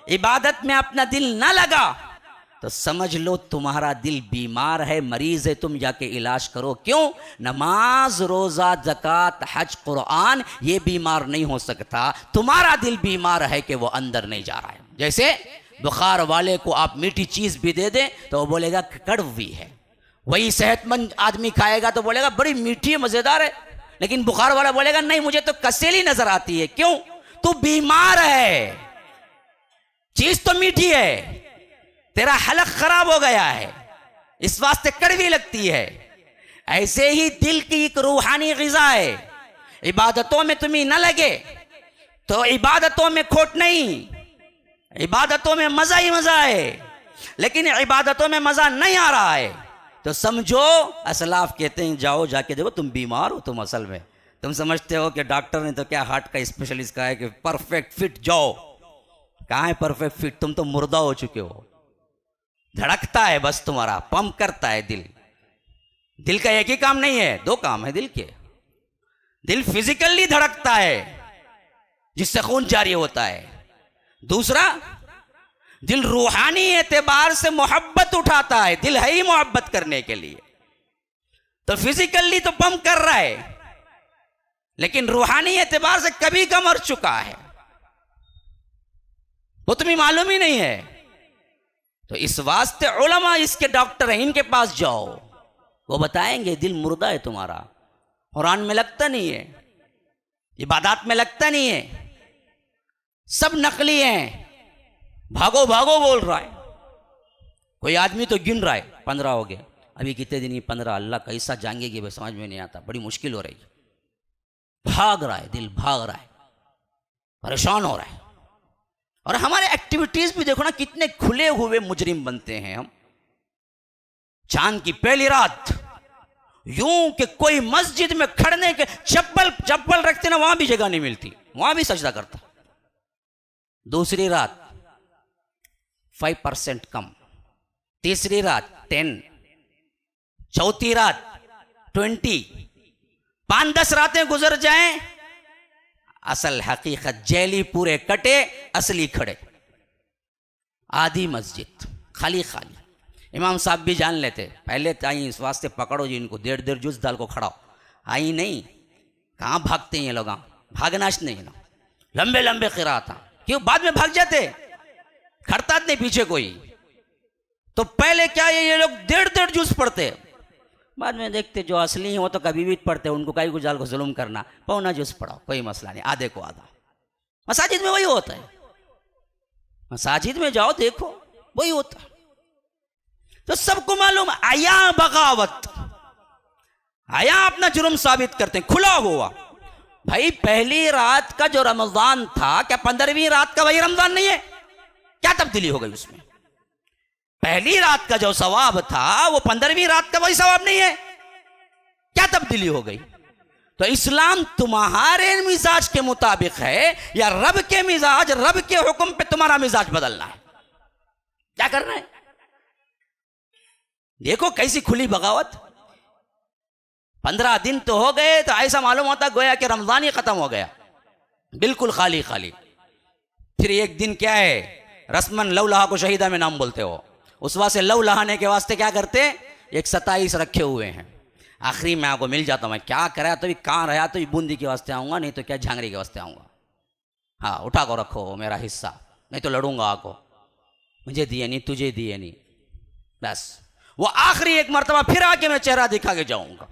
इबादत में अपना दिल न लगा, तो समझ लो तुम्हारा दिल बीमार है, मरीज है, तुम जाके इलाज करो। क्यों? नमाज रोजा ज़कात हज कुरान ये बीमार नहीं हो सकता, तुम्हारा दिल बीमार है कि वो अंदर नहीं जा रहा है। जैसे बुखार वाले को आप मीठी चीज भी दे दें तो वो बोलेगा कड़वी है, वही सेहतमंद आदमी खाएगा तो बोलेगा बड़ी मीठी है मजेदार है, लेकिन बुखार वाला बोलेगा नहीं मुझे तो कसेली नजर आती है। क्यों? तू बीमार है, चीज तो मीठी है, तेरा हलक खराब हो गया है, इस वास्ते कड़वी लगती है। ऐसे ही दिल की एक रूहानी ग़िज़ा है, इबादतों में तुम्हें न लगे तो इबादतों में खोट नहीं, इबादतों में मजा ही मजा है, लेकिन इबादतों में मजा नहीं आ रहा है तो समझो असलाफ कहते हैं जाओ जाके देखो तुम बीमार हो। तुम असल में तुम समझते हो कि डॉक्टर ने तो क्या हार्ट का स्पेशलिस्ट कहा है कि परफेक्ट फिट जाओ, कहाँ है परफेक्ट फिट? तुम तो मुर्दा हो चुके हो। धड़कता है बस तुम्हारा, पंप करता है दिल। दिल का एक ही काम नहीं है, दो काम है दिल के। दिल फिजिकली धड़कता है जिससे खून जारी होता है, दूसरा दिल रूहानी एतबार से मोहब्बत उठाता है, दिल है ही मोहब्बत करने के लिए। तो फिजिकली तो पंप कर रहा है लेकिन रूहानी एतबार से कभी का मर चुका है, वो तुम्हें मालूम ही नहीं है। तो इस वास्ते उलमा इसके डॉक्टर हैं, इनके पास जाओ, वो बताएंगे दिल मुर्दा है तुम्हारा, कुरान में लगता नहीं है, इबादत में लगता नहीं है, सब नकली हैं, भागो भागो बोल रहा है। कोई आदमी तो गिन रहा है 15 हो गए, अभी कितने दिन ही 15, अल्लाह कैसा जाएंगे भाई समझ में नहीं आता, बड़ी मुश्किल हो रही है। भाग रहा है दिल, भाग रहा है, परेशान हो रहा है। और हमारे एक्टिविटीज भी देखो ना कितने खुले हुए मुजरिम बनते हैं हम। चांद की पहली रात यूं कि कोई मस्जिद में खड़ने के चप्पल रखते ना वहां भी जगह नहीं मिलती, वहां भी सजदा करता। दूसरी रात 5% कम, तीसरी रात 10, चौथी रात 20, 5-10 रातें गुजर जाएं, असल हकीकत जेली पूरे कटे, असली खड़े। आधी मस्जिद खाली खाली। इमाम साहब भी जान लेते, पहले तो आई इस वास्ते पकड़ो जी इनको, 1.5 जुज दाल को खड़ाओ। आई नहीं, कहाँ भागते हैं ये लोग, भागनाश नहीं ना, लंबे लंबे क़िराअत था, क्यों बाद में भाग जाते, खड़ता नहीं पीछे कोई। तो पहले क्या ये लोग 1.5 जुज पढ़ते, बाद में देखते जो असली हैं वो तो कभी भी पढ़ते, उनको कई गुजाल को जुल्म करना, पौना जुज पढ़ाओ कोई मसला नहीं, आधे को आधा। मसाजिद में वही होता है, मसाजिद में जाओ देखो वही होता है। तो सबको मालूम आया बगावत, आया अपना जुर्म साबित करते हैं खुला हुआ। भाई पहली रात का जो रमजान था क्या 15वीं रात का वही रमजान नहीं है? क्या तब्दीली हो गई उसमें? पहली रात का जो सवाब था वो 15वीं रात का वही सवाब नहीं है, क्या तब्दीली हो गई? तो इस्लाम तुम्हारे मिजाज के मुताबिक है या रब के मिजाज, रब के हुक्म पे तुम्हारा मिजाज बदलना है? क्या करना है? देखो कैसी खुली बगावत। 15 दिन तो हो गए तो ऐसा मालूम होता गोया कि रमजान ही खत्म हो गया, बिल्कुल खाली खाली। फिर एक दिन क्या है, रस्मन लौलाहा को शहीदा में नाम बोलते हो, उस वास्ते लव लहाने के वास्ते क्या करते, एक 27 रखे हुए हैं, आखिरी में आपको मिल जाता हूँ। मैं क्या कराया तो कहाँ रहा तो बूंदी के वास्ते आऊँगा, नहीं तो क्या झांगरी के वास्ते आऊँगा। हाँ उठा को रखो मेरा हिस्सा, नहीं तो लड़ूंगा आको, मुझे दिए नहीं तुझे दिए नहीं, बस वो आखिरी एक मरतबा फिर आके मैं चेहरा दिखा के जाऊँगा।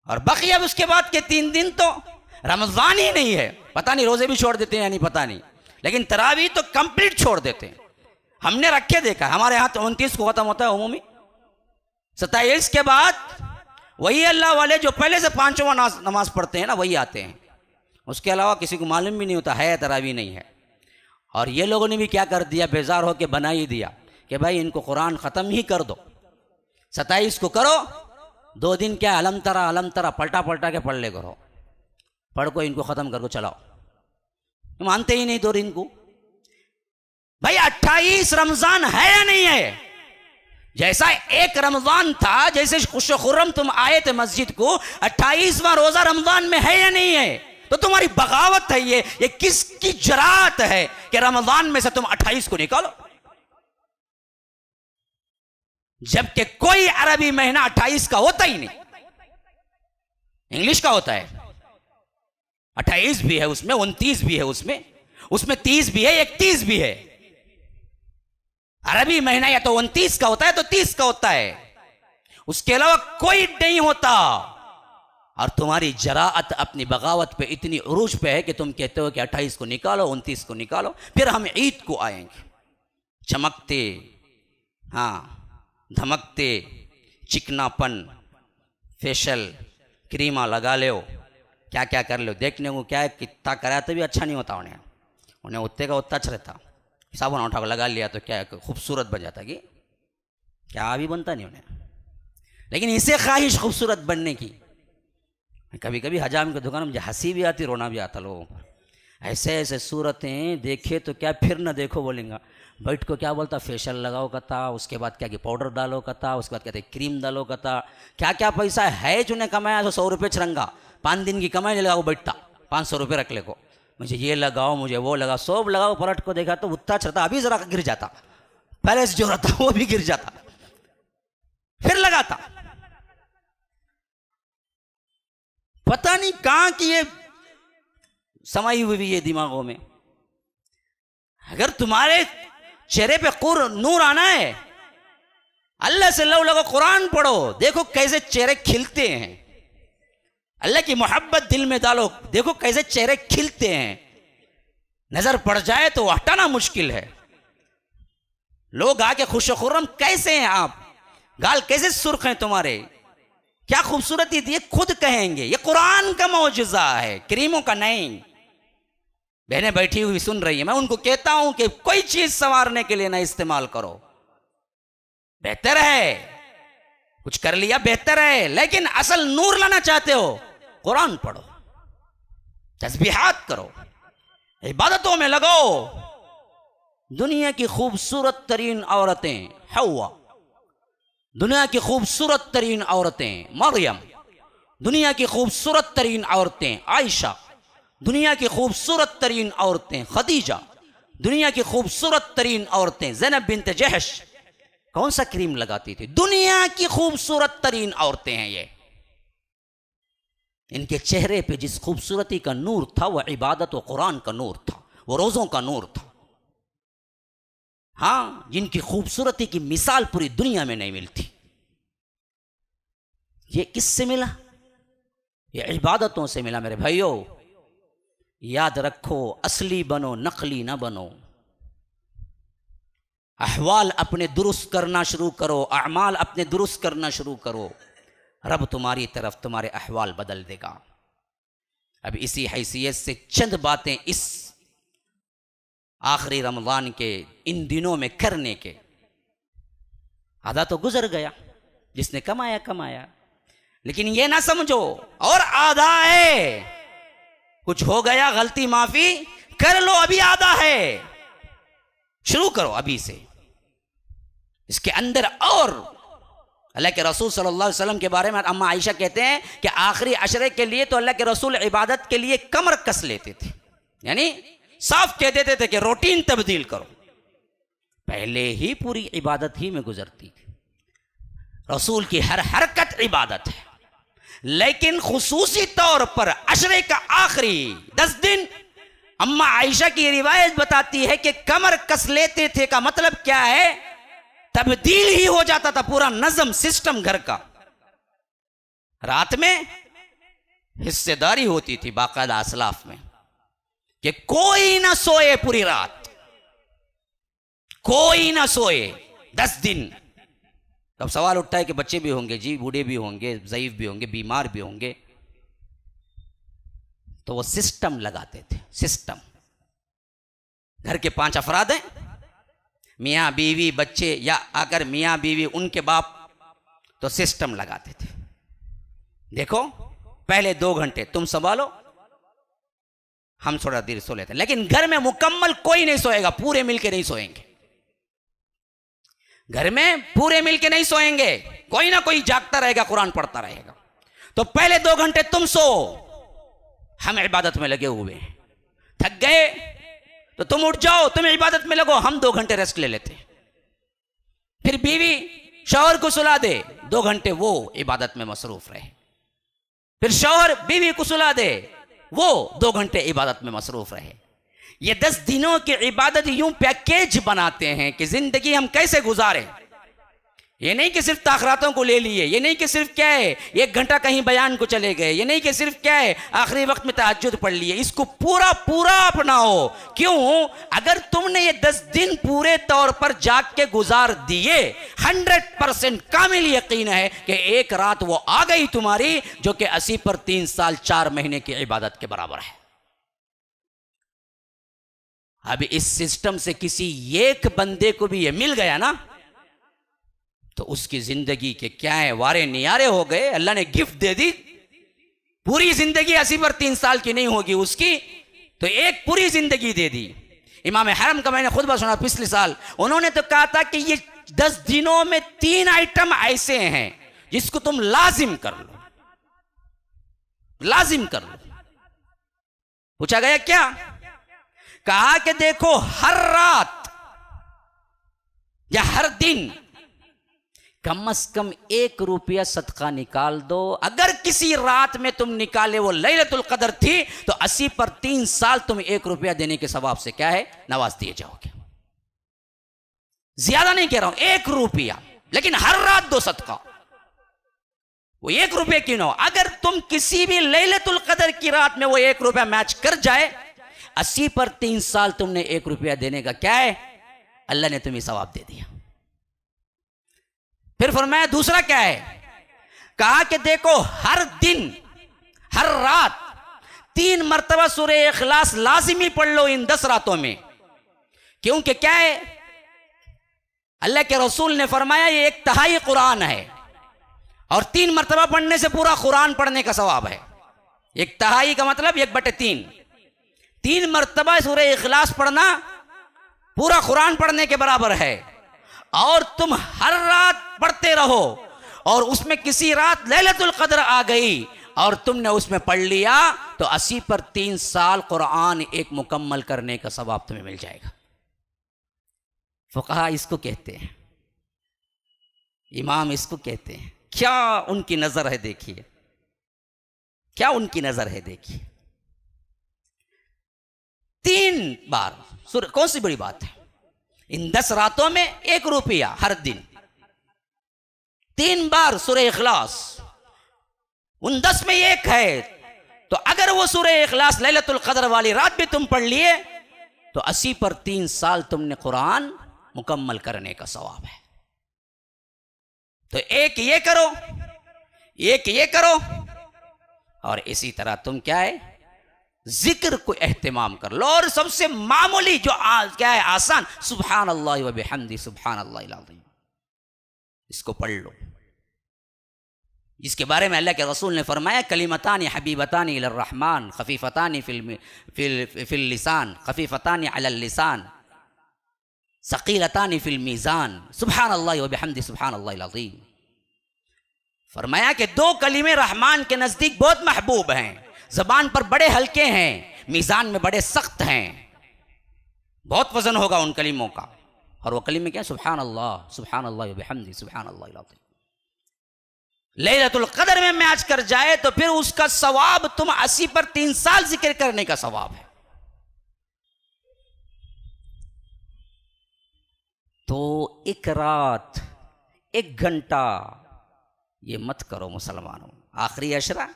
और बाकी अब उसके बाद के 3 दिन तो रमजान ही नहीं है, पता नहीं रोजे भी छोड़ देते हैं या नहीं पता नहीं, लेकिन तरावी तो कंप्लीट छोड़ देते हैं। हमने रखे देखा, हमारे यहाँ तो 29 को खत्म होता है उमूमी, 27 के बाद वही अल्लाह वाले जो पहले से पांचों नमाज पढ़ते हैं ना, वही आते हैं। उसके अलावा किसी को मालूम भी नहीं होता है तरावी नहीं है। और ये लोगों ने भी क्या कर दिया, बेजार होकर बना ही दिया कि भाई इनको कुरान ख़त्म ही कर दो, 27 को करो, 2 दिन क्या अलम तरा पलटा पलटा के पढ़ ले करो, पढ़ को इनको ख़त्म कर को चलाओ। मानते ही नहीं 2 दिन को। भाई 28 रमज़ान है या नहीं है? जैसा एक रमज़ान था, जैसे खुश खुर्रम तुम आए थे मस्जिद को, 28वां रोज़ा रमज़ान में है या नहीं है? तो तुम्हारी बगावत है ये किसकी जरात है कि रमज़ान में से तुम 28 को निकालो, जबकि कोई अरबी महीना 28 का होता ही नहीं, इंग्लिश का होता है। 28 भी है उसमें, 29 भी है उसमें 30 भी है, 31 भी है। अरबी महीना या तो 29 का होता है तो 30 का होता है, उसके अलावा कोई नहीं होता। और तुम्हारी जराअत अपनी बगावत पे इतनी उरूज पे है कि तुम कहते हो कि 28 को निकालो, 29 को निकालो, फिर हम ईद को आएंगे चमकते, हाँ धमकते, चिकनापन, फेशियल क्रीमा लगा लो, क्या क्या कर लो, देखने को क्या है कितना कराया तो भी अच्छा नहीं होता उन्हें उत्ते का उत्ता अच्छा रहता। साबुन उठा को लगा लिया तो क्या खूबसूरत बन जाता कि क्या भी बनता नहीं उन्हें। लेकिन इसे ख्वाहिश खूबसूरत बनने की, कभी कभी हजाम की दुकान में मुझे हंसी भी आती, रोना भी आता लोगों को। ऐसे ऐसे सूरतें देखे तो क्या फिर ना देखो बोलेंगे। बैठ को क्या बोलता, फेशियल लगाओ कहता, उसके बाद क्या कि पाउडर डालो कहता, उसके बाद कहते क्रीम डालो कहता, क्या क्या पैसा है जो ने कमाया तो 100 रुपये चरंगा, 5 दिन की कमाई ले लगाओ, बैठता 500 रुपये रख ले को, मुझे ये लगाओ मुझे वो लगाओ, सब लगाओ। पलट को देखा तो उतना चढ़ता, अभी जरा गिर जाता, पहले से जो रहता वो भी गिर जाता, फिर लगाता। पता नहीं कहां की ये समाई हुई ये दिमागों में। अगर तुम्हारे चेहरे पे नूर आना है, अल्लाह से लव लगो, कुरान पढ़ो, देखो कैसे चेहरे खिलते हैं। अल्लाह की मोहब्बत दिल में डालो, देखो कैसे चेहरे खिलते हैं। नजर पड़ जाए तो हटाना मुश्किल है। लोग आके खुश खुर्रम कैसे हैं आप, गाल कैसे सुर्ख हैं तुम्हारे, क्या खूबसूरती थी, ये खुद कहेंगे। ये कुरान का मौजज़ा है, क्रीमों का नहीं। बहनें बैठी हुई सुन रही है, मैं उनको कहता हूं कि कोई चीज संवारने के लिए ना इस्तेमाल करो, बेहतर है कुछ कर लिया बेहतर है, लेकिन असल नूर लाना चाहते हो कुरान पढ़ो, तस्बीहात करो, इबादतों में लगो। दुनिया की खूबसूरत तरीन औरतें हव्वा, दुनिया की खूबसूरत तरीन औरतें मरियम, दुनिया की खूबसूरत तरीन औरतें आयशा, दुनिया की खूबसूरत तरीन औरतें खदीजा, दुनिया की खूबसूरत तरीन औरतें ज़ैनब बिन्त जहश कौन सा क्रीम लगाती थी? दुनिया की खूबसूरत तरीन औरतें हैं ये। इनके चेहरे पे जिस खूबसूरती का नूर था वह इबादत और कुरान का नूर था, वो रोज़ों का नूर था। हाँ, जिनकी खूबसूरती की मिसाल पूरी दुनिया में नहीं मिलती। ये किससे मिला? ये इबादतों से मिला। मेरे भाइयों याद रखो, असली बनो, नकली ना बनो। अहवाल अपने दुरुस्त करना शुरू करो, अमाल अपने दुरुस्त करना शुरू करो, रब तुम्हारी तरफ तुम्हारे अहवाल बदल देगा। अब इसी हैसियत से चंद बातें इस आखिरी रमज़ान के इन दिनों में करने के। आधा तो गुजर गया, जिसने कमाया कमाया, लेकिन ये ना समझो और आधा है, कुछ हो गया गलती माफी कर लो, अभी आधा है, शुरू करो अभी से। इसके अंदर और अल्लाह के रसूल सल्लल्लाहु अलैहि वसल्लम के बारे में अम्मा आयशा कहते हैं कि आखिरी अशरे के लिए तो अल्लाह के रसूल इबादत के लिए कमर कस लेते थे, यानी साफ कह देते थे कि रूटीन तब्दील करो। पहले ही पूरी इबादत ही में गुजरती थी, रसूल की हर हरकत इबादत है, लेकिन खुसूसी तौर पर अशरे का आखिरी 10 दिन अम्मा आयशा की रिवायत बताती है कि कमर कस लेते थे का मतलब क्या है? तब्दील ही हो जाता था पूरा नज़म सिस्टम घर का। रात में हिस्सेदारी होती थी बाकायदा असलाफ में कि कोई ना सोए पूरी रात, कोई ना सोए 10 दिन तो अब सवाल उठता है कि बच्चे भी होंगे जी, बूढ़े भी होंगे, ज़ईफ भी होंगे, बीमार भी होंगे। तो वो सिस्टम लगाते थे, सिस्टम। घर के 5 अफराद हैं, मियाँ बीवी बच्चे, या अगर मियाँ बीवी उनके बाप, तो सिस्टम लगाते थे। देखो पहले 2 घंटे तुम संभालो, हम थोड़ा देर सो लेते हैं। लेकिन घर में मुकम्मल कोई नहीं सोएगा, पूरे मिलके नहीं सोएंगे। घर में पूरे मिलके नहीं सोएंगे, कोई ना कोई जागता रहेगा, कुरान पढ़ता रहेगा। तो पहले 2 घंटे तुम सो, हम इबादत में लगे हुए हैं। थक गए तो तुम उठ जाओ, तुम इबादत में लगो, हम 2 घंटे रेस्ट ले लेते हैं। फिर बीवी शौहर को सुला दे, 2 घंटे वो इबादत में मसरूफ रहे। फिर शौहर बीवी को सुला दे, वो 2 घंटे इबादत में मसरूफ रहे। ये 10 दिनों की इबादत यूं पैकेज बनाते हैं कि जिंदगी हम कैसे गुजारें। ये नहीं कि सिर्फ ताखरातों को ले लिए, ये नहीं कि सिर्फ क्या है 1 घंटा कहीं बयान को चले गए, ये नहीं कि सिर्फ क्या है आखिरी वक्त में तहज्जुद पढ़ लिए। इसको पूरा पूरा अपनाओ। क्यों? अगर तुमने ये 10 दिन पूरे तौर पर जाग के गुजार दिए, 100% कामिल यकीन है कि एक रात वो आ गई तुम्हारी जो कि 80 पर 3 साल 4 महीने की इबादत के बराबर है। अब इस सिस्टम से किसी एक बंदे को भी ये मिल गया ना, तो उसकी जिंदगी के क्या है वारे नियारे हो गए। अल्लाह ने गिफ्ट दे दी। पूरी जिंदगी 80 पर 3 साल की नहीं होगी उसकी, तो एक पूरी जिंदगी दे दी। इमाम हरम का मैंने खुतबा सुना पिछले साल, उन्होंने तो कहा था कि ये 10 दिनों में 3 आइटम ऐसे हैं जिसको तुम लाजिम कर लो, लाजिम कर लो। पूछा गया क्या? कहा कि देखो हर रात या हर दिन कम से कम 1 रुपया सदका निकाल दो। अगर किसी रात में तुम निकाले वो लैलतुल कदर थी, तो 80 पर 3 साल तुम 1 रुपया देने के सवाब से क्या है नवाज दिए जाओगे। ज्यादा नहीं कह रहा हूं, 1 रुपया, लेकिन हर रात दो सदका। वो 1 रुपये क्यों ना हो, अगर तुम किसी भी लैलतुल कदर की रात में वो 1 रुपया मैच कर जाए, 80 पर 3 साल तुमने 1 रुपया देने का क्या है अल्लाह ने तुम्हें सवाब दे दिया। फिर फरमाया दूसरा क्या है? कहा कि देखो हर दिन हर रात 3 मरतबा सूरह इखलास लाजिमी पढ़ लो इन 10 रातों में। क्योंकि क्या है, अल्लाह के रसूल ने फरमाया ये 1/3 कुरान है, और 3 मरतबा पढ़ने से पूरा कुरान पढ़ने का सवाब है। 1/3 का मतलब 1/3। 3 मरतबा सूरह इखलास पढ़ना पूरा कुरान पढ़ने के बराबर है। और तुम हर रात पढ़ते रहो, और उसमें किसी रात लैलतुल कद्र आ गई और तुमने उसमें पढ़ लिया, तो 80 पर 3 साल कुरान एक मुकम्मल करने का सवाब तुम्हें मिल जाएगा। फुक़हा इसको कहते हैं, इमाम इसको कहते हैं। क्या उनकी नजर है, देखिए क्या उनकी नजर है। देखिए 3 बार कौन सी बड़ी बात है, इन 10 रातों में 1 रुपया हर दिन, 3 बार सूरह इखलास, उन 10 में 1 है। तो अगर वो सूरह इखलास लैलतुल कद्र वाली रात भी तुम पढ़ लिए, तो 80 पर 3 साल तुमने कुरान मुकम्मल करने का सवाब है। तो एक ये करो, एक ये करो, और इसी तरह तुम क्या है जिक्र को एहतिमाम कर लो। और सबसे मामूली जो क्या है आसान, सुभान अल्लाह व बिहम्दी सुभान अल्लाहिल अज़ीम, इसको पढ़ लो। इसके बारे में अल्लाह के रसूल ने फरमाया कलिमतानी हबीबतानी इलर रहमान खफीफतानी फिल लिसान खफीफतानी अलल लिसान सकीलतानी फिल मीज़ान सुभान अल्लाह व बिहम्दी सुभान अल्लाहिल अज़ीम। फरमाया कि 2 कलीमे रहमान के नज़दीक बहुत महबूब हैं, ज़बान पर बड़े हल्के हैं, मीज़ान में बड़े सख्त हैं, बहुत वजन होगा उन कलीमों का। और वो कलीमे क्या? सुभान अल्लाह व बिहम्दी सुभान अल्लाहिल अज़ीम। लैलतुल कद्र में मैच कर जाए तो फिर उसका सवाब तुम 80 पर 3 साल जिक्र करने का सवाब है। तो 1 रात 1 घंटा ये मत करो मुसलमानों। आखिरी अशरा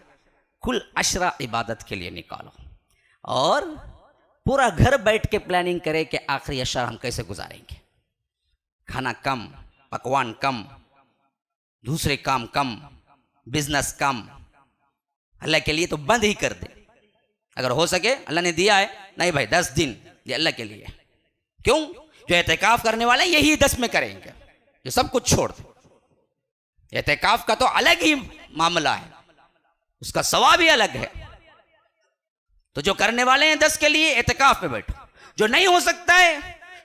कुल अशरा इबादत के लिए निकालो, और पूरा घर बैठ के प्लानिंग करें कि आखिरी अशरा हम कैसे गुजारेंगे। खाना कम, पकवान कम, दूसरे काम कम, बिजनेस कम, अल्लाह के लिए तो बंद ही कर दे। अगर हो सके, अल्लाह ने दिया है, नहीं भाई 10 दिन ये अल्लाह के लिए। क्यों? जो एहतिकाफ करने वाले यही 10 में करेंगे, जो सब कुछ छोड़ दे। एहतिकाफ का तो अलग ही मामला है, उसका सवाब ही अलग है। तो जो करने वाले हैं 10 के लिए, एहतिकाफ में बैठो। जो नहीं हो सकता है,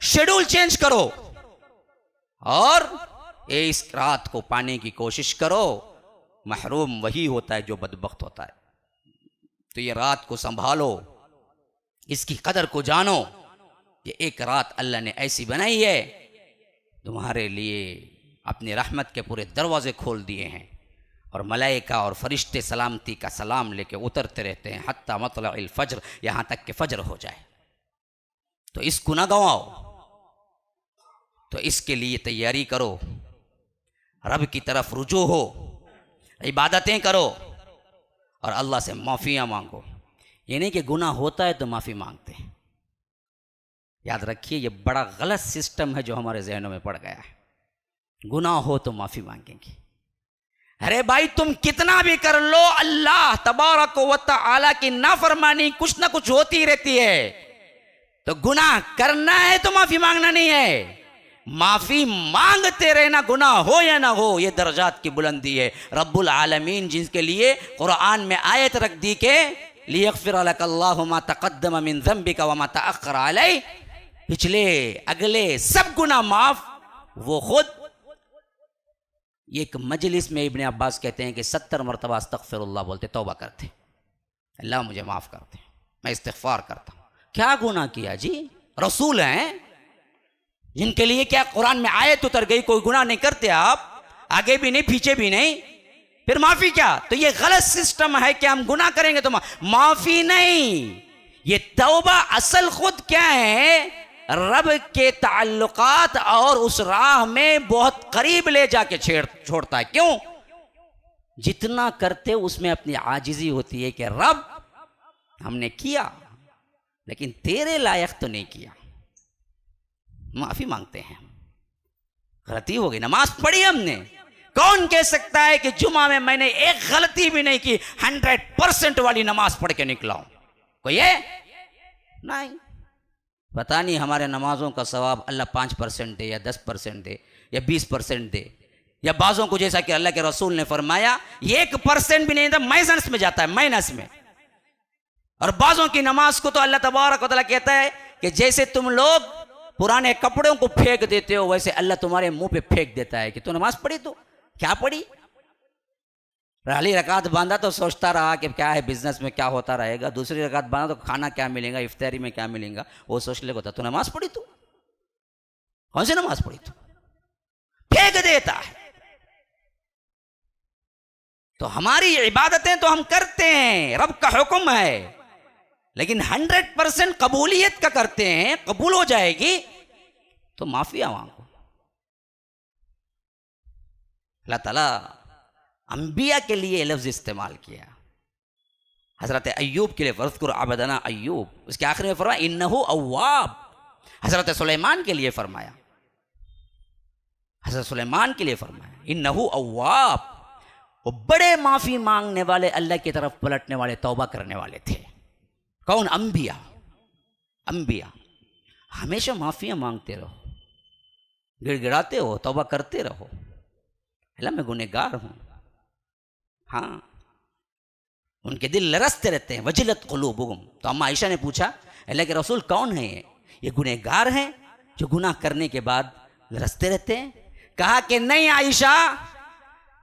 शेड्यूल चेंज करो और इस रात को पाने की कोशिश करो। महरूम वही होता है जो बदबख्त होता है। तो ये रात को संभालो, इसकी कदर को जानो। ये एक रात अल्लाह ने ऐसी बनाई है, तुम्हारे लिए अपनी रहमत के पूरे दरवाजे खोल दिए हैं और मलाइका और फरिश्ते सलामती का सलाम लेके उतरते रहते हैं हत्ता मतलअल फज्र, यहाँ तक कि फज्र हो जाए। तो इसको ना गंवाओ। तो इसके लिए तैयारी करो, रब की तरफ रुजू हो, इबादतें करो और अल्लाह से माफ़ियाँ मांगो। ये नहीं कि गुनाह होता है तो माफ़ी मांगते हैं। याद रखिए, ये बड़ा गलत सिस्टम है जो हमारे जहनों में पड़ गया है। गुनाह हो तो माफ़ी मांगेंगे। अरे भाई, तुम कितना भी कर लो, अल्लाह तबारक व तआला की नाफरमानी कुछ ना कुछ होती रहती है। तो गुनाह करना है तो माफ़ी मांगना नहीं है, माफी मांगते रहना, गुनाह हो या ना हो। ये दर्जात की बुलंदी है। रब्बुल आलमीन जिनके लिए कुरान में आयत रख दी के लियग़फ़िर लकल्लाहु मा तक़द्दम मिन ज़ंबिका व मा तअख़्ख़र अलैक, पिछले अगले सब गुनाह माफ, वो खुद। एक मजलिस में इब्ने अब्बास कहते हैं कि 70 मरतबा अस्तग़फ़िरुल्लाह बोलते, तौबा करते, अल्लाह मुझे माफ़ करते, मैं इस्तिग़फ़ार करता हूँ। क्या गुनाह किया जी? रसूल हैं जिनके लिए क्या कुरान में आयत उतर गई, कोई गुनाह नहीं करते आप, आगे भी नहीं पीछे भी नहीं, फिर माफी क्या? तो ये गलत सिस्टम है कि हम गुनाह करेंगे तो माफी नहीं। ये तौबा असल खुद क्या है? रब के ताल्लुकात और उस राह में बहुत करीब ले जाके छोड़ता है। क्यों? जितना करते उसमें अपनी आजिजी होती है कि रब हमने किया लेकिन तेरे लायक तो नहीं किया, माफी मांगते हैं। गलती हो गई, नमाज पढ़ी हमने, कौन कह सकता है कि जुमा में मैंने एक गलती भी नहीं की, 100% वाली नमाज पढ़ के निकला हूं? कोई है? नहीं। पता नहीं हमारे नमाजों का सवाब अल्लाह 5% दे या 10% दे या 20% दे, या बाजों को जैसा कि अल्लाह के रसूल ने फरमाया 1% भी नहीं था, माइनस में जाता है, माइनस में। और बाजों की नमाज को तो अल्लाह तबारक व तआला कहता है कि जैसे तुम लोग पुराने कपड़ों को फेंक देते हो, वैसे अल्लाह तुम्हारे मुंह पे फेंक देता है कि तू नमाज पढ़ी, तो क्या पढ़ी? पहली रकात बांधा तो सोचता रहा कि क्या है बिजनेस में क्या होता रहेगा, दूसरी रकात बांधा तो खाना क्या मिलेगा, इफ्तारी में क्या मिलेगा, वो सोच ले होता। तू नमाज पढ़ी? तू कौन सी नमाज पढ़ी? तू फेंक देता है। तो हमारी इबादतें तो हम करते हैं, रब का हुक्म है, लेकिन 100% कबूलियत का करते हैं, कबूल हो जाएगी तो माफिया मांगो। अल्लाह ताला अंबिया के लिए लफ्ज इस्तेमाल किया। हजरत अय्यूब के लिए वज़्कुर अबदना अय्यूब, उसके आखिर में फरमाया इन्नहु अव्वाब। हजरत सुलेमान के लिए फरमाया, हजरत सुलेमान के लिए फरमाया इन्नहु अव्वाब। वो बड़े माफी मांगने वाले, अल्लाह की तरफ पलटने वाले, तौबा करने वाले थे। कौन? अंबिया। अंबिया हमेशा माफिया मांगते रहो, गिड़गिड़ाते हो, तौबा करते रहो, अल्लाह मैं गुनहगार हूं। हाँ, उनके दिल लरसते रहते हैं, वजिलत कुलूबुहुम। तो अम्मा आयशा ने पूछा, अल्लाह के रसूल कौन है ये गुनहगार हैं जो गुनाह करने के बाद लरसते रहते हैं? कहा कि नहीं आयशा,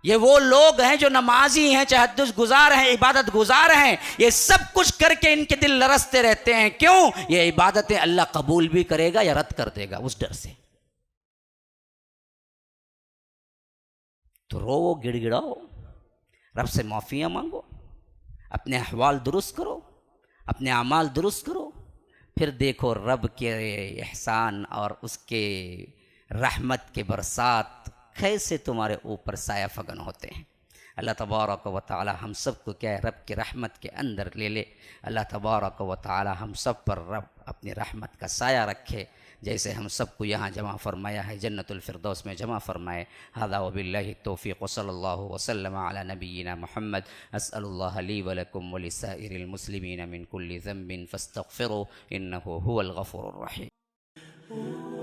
ये वो लोग हैं जो नमाजी हैं, तहज्जुद गुजार हैं, इबादत गुजार हैं, ये सब कुछ करके इनके दिल लरसते रहते हैं। क्यों? ये इबादतें अल्लाह कबूल भी करेगा या रद्द कर देगा, उस डर से। तो रोवो, गिड़गिड़ाओ, रब से माफिया मांगो, अपने अहवाल दुरुस्त करो, अपने अमाल दुरुस्त करो, फिर देखो रब के एहसान और उसके रहमत के बरसात कैसे तुम्हारे ऊपर साया फगन होते हैं। अल्लाह तबारक व तआला हम सब को क्या है, रब के रहमत के अंदर ले ले। अल्लाह तबारक व तआला हम सब पर रब अपनी रहमत का साया रखे, जैसे हम सबको यहाँ जमा फरमाया है जन्नतुल फिरदौस में जमा फरमाए। हादा व बिल्लाहि तौफीक व सल्लल्लाहु वसल्लम अला नबीना मुहम्मद। अस्अलुल्लाह ली व लकुम व लिसाइरिल मुस्लिमीन मिन कुल्ली ज़ंबिन फस्तगफिरु इन्नहु हुवल गफूरुर रहीम।